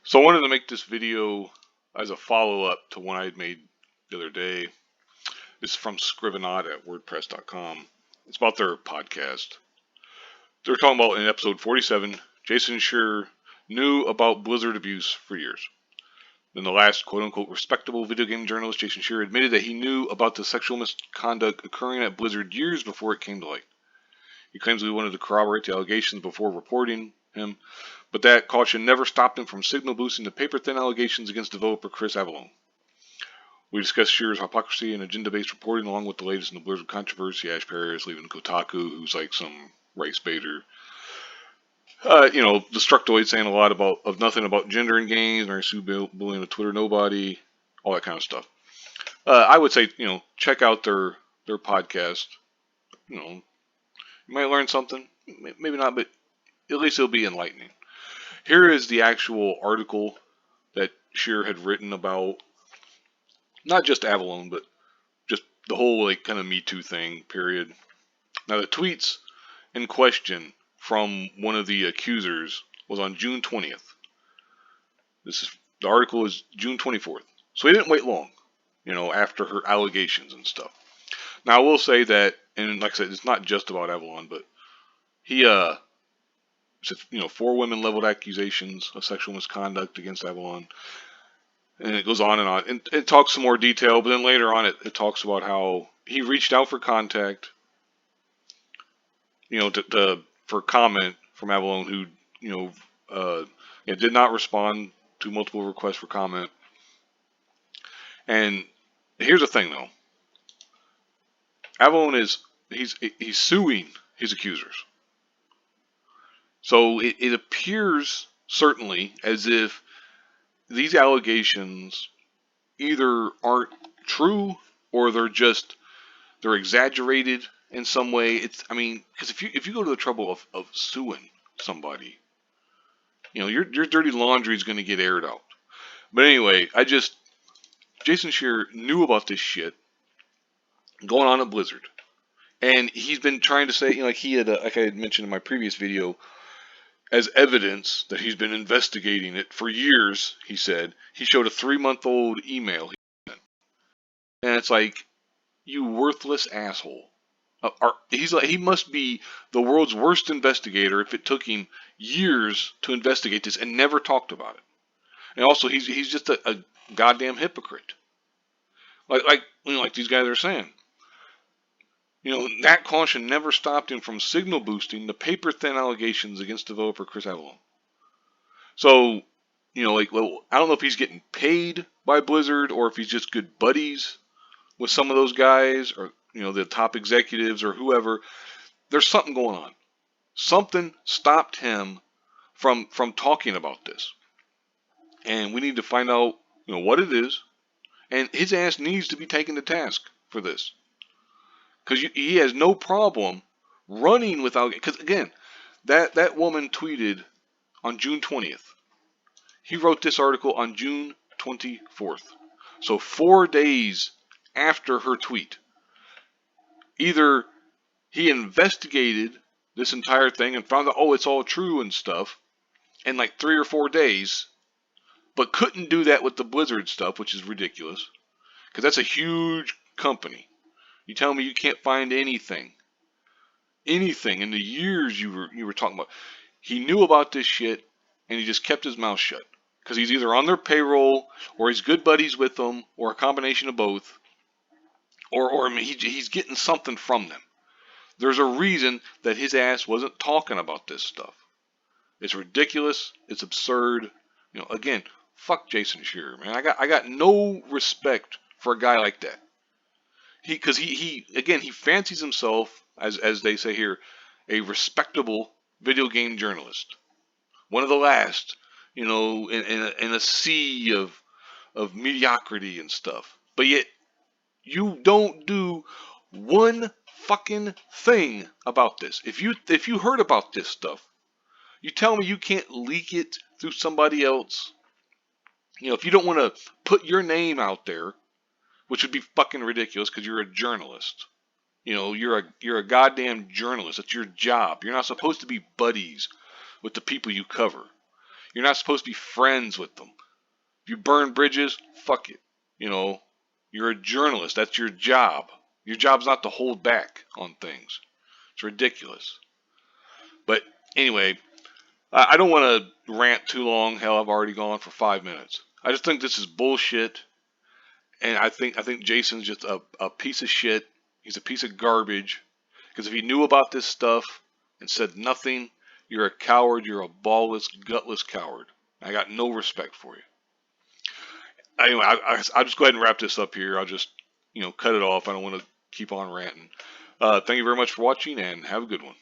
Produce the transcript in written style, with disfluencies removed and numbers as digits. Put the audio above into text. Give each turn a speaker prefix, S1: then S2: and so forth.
S1: So I wanted to make this video as a follow-up to one I had made the other day. This is from Scrivenaut at WordPress.com. It's about their podcast. They're talking about in episode 47, Jason Schreier knew about Blizzard abuse for years. Then the last quote-unquote respectable video game journalist, Jason Schreier, admitted that he knew about the sexual misconduct occurring at Blizzard years before it came to light. He claims he wanted to corroborate the allegations before reporting him, but that caution never stopped him from signal boosting the paper-thin allegations against developer Chris Avellone. We discussed Scheer's hypocrisy and agenda-based reporting along with the latest in the Blizzard controversy. Ash Perry is leaving Kotaku, who's like some race baiter. Destructoid saying a lot of nothing about gender in games, Mary Sue bullying a Twitter nobody, all that kind of stuff. I would say, check out their podcast. You might learn something, maybe not, but at least it'll be enlightening. Here is the actual article that Scheer had written about, not just Avellone, but just the whole kind of Me Too thing, period. Now the tweets in question from one of the accusers was on June 20th. The article is June 24th. So he didn't wait long, after her allegations and stuff. Now I will say that, and like I said, it's not just about Avellone, but he, 4 women leveled accusations of sexual misconduct against Avellone. And it goes on, and it talks some more detail, but then later on it talks about how he reached out for contact, for comment from Avellone, who, did not respond to multiple requests for comment. And here's the thing, though. Avellone he's suing his accusers. So it appears certainly as if these allegations either aren't true or they're exaggerated in some way. Because if you go to the trouble of suing somebody, your dirty laundry is going to get aired out. But anyway, Jason Schreier knew about this shit going on at Blizzard, and he's been trying to say, like I had mentioned in my previous video, as evidence that he's been investigating it for years. He said he showed a 3-month-old email he sent, and it's like, you worthless asshole. He must be the world's worst investigator if it took him years to investigate this and never talked about it. And also, he's just a goddamn hypocrite. Like these guys are saying. That caution never stopped him from signal boosting the paper-thin allegations against developer Chris Avellone. So, I don't know if he's getting paid by Blizzard or if he's just good buddies with some of those guys, or the top executives or whoever. There's something going on. Something stopped him from talking about this, and we need to find out what it is. And his ass needs to be taken to task for this, because he has no problem running without. Because again, that woman tweeted on June 20th. He wrote this article on June 24th. So 4 days after her tweet. Either he investigated this entire thing and found out, it's all true and stuff, in like 3 or 4 days, but couldn't do that with the Blizzard stuff, which is ridiculous, because that's a huge company. You tell me you can't find anything in the years you were talking about. He knew about this shit, and he just kept his mouth shut, because he's either on their payroll, or he's good buddies with them, or a combination of both. Or he's getting something from them. There's a reason that his ass wasn't talking about this stuff. It's ridiculous. It's absurd. Again, fuck Jason Schreier, man. I got no respect for a guy like that. Because he fancies himself, as they say here, a respectable video game journalist. One of the last, in a sea of mediocrity and stuff. But yet, you don't do one fucking thing about this. If you heard about this stuff, you tell me you can't leak it through somebody else. If you don't want to put your name out there, which would be fucking ridiculous because you're a journalist. You're a goddamn journalist. That's your job. You're not supposed to be buddies with the people you cover. You're not supposed to be friends with them. If you burn bridges, fuck it. You know, you're a journalist. That's your job. Your job's not to hold back on things. It's ridiculous. But anyway, I don't want to rant too long. Hell, I've already gone for 5 minutes. I just think this is bullshit, and I think Jason's just a piece of shit. He's a piece of garbage. Because if he knew about this stuff and said nothing, you're a coward. You're a ballless, gutless coward. I got no respect for you. Anyway, I'll just go ahead and wrap this up here. I'll just cut it off. I don't want to keep on ranting. Thank you very much for watching, and have a good one.